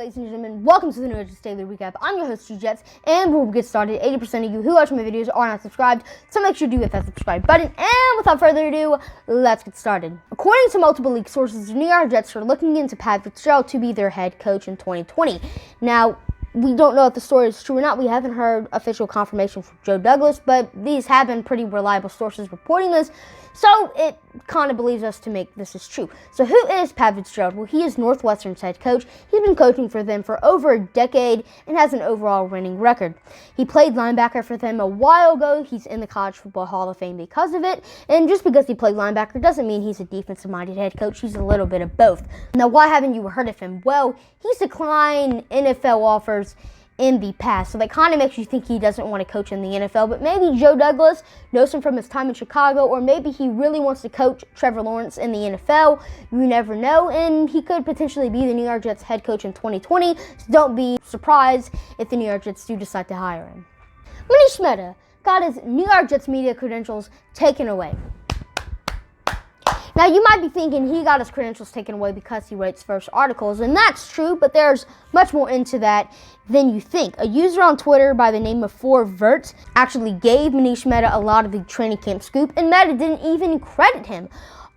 ladies and gentlemen, welcome to the New Jets Daily Recap. I'm your host, G-Jets, and before we get started, 80% of you who watch my videos are not subscribed, so make sure you hit that subscribe button, and without further ado, let's get started. According to multiple leak sources, the New York Jets are looking into Pat Fitzgerald to be their head coach in 2020. Now, we don't know if the story is true or not. We haven't heard official confirmation from Joe Douglas, but these have been pretty reliable sources reporting this, so it kind of believes us to make this is true. So who is Pat Fitzgerald? Well, he is Northwestern's head coach. He's been coaching for them for over a decade and has an overall winning record. He played linebacker for them a while ago. He's in the College Football Hall of Fame because of it, and just because he played linebacker doesn't mean he's a defensive-minded head coach. He's a little bit of both. Now, why haven't you heard of him? Well, he's declined NFL offers in the past, so that kind of makes you think he doesn't want to coach in the NFL, but maybe Joe Douglas knows him from his time in Chicago, or maybe he really wants to coach Trevor Lawrence in the NFL. You never know, and he could potentially be the New York Jets head coach in 2020, so don't be surprised if the New York Jets do decide to hire him. Manish Mehta got his New York Jets media credentials taken away. Now, you might be thinking he got his credentials taken away because he writes first articles, and that's true, but there's much more into that than you think. A user on Twitter by the name of 4Vert actually gave Manish Mehta a lot of the training camp scoop, and Mehta didn't even credit him.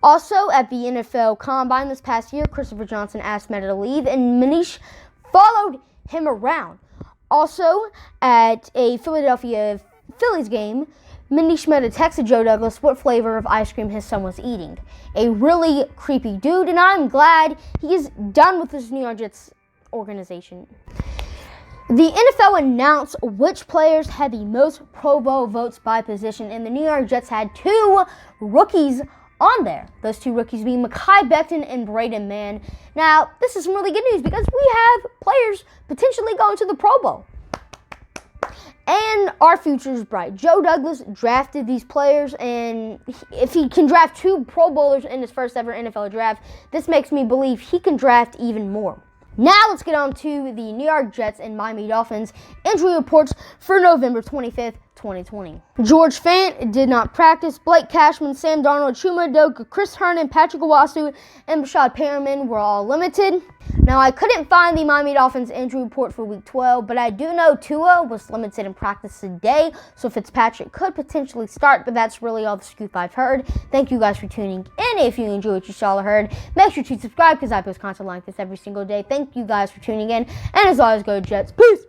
Also, at the NFL Combine this past year, Christopher Johnson asked Mehta to leave, and Manish followed him around. Also, at a Philadelphia Phillies game, Manish Mehta texted Joe Douglas what flavor of ice cream his son was eating. A really creepy dude, and I'm glad he's done with this New York Jets organization. The NFL announced which players had the most Pro Bowl votes by position, and the New York Jets had two rookies on there. Those two rookies being Mekhi Becton and Braden Mann. Now, this is some really good news because we have players potentially going to the Pro Bowl. And our future is bright. Joe Douglas drafted these players, and if he can draft two Pro Bowlers in his first ever NFL draft, this makes me believe he can draft even more. Now let's get on to the New York Jets and Miami Dolphins injury reports for November 25th, 2020. George Fant did not practice. Blake Cashman, Sam Darnold, Chuma Edoga, Chris Herndon, Patrick Owasu, and Brashad Perriman were all limited. Now, I couldn't find the Miami Dolphins injury report for Week 12, but I do know Tua was limited in practice today, so Fitzpatrick could potentially start, but that's really all the scoop I've heard. Thank you guys for tuning in. If you enjoyed what you saw or heard, make sure to subscribe because I post content like this every single day. Thank you guys for tuning in, and as always, go Jets. Peace!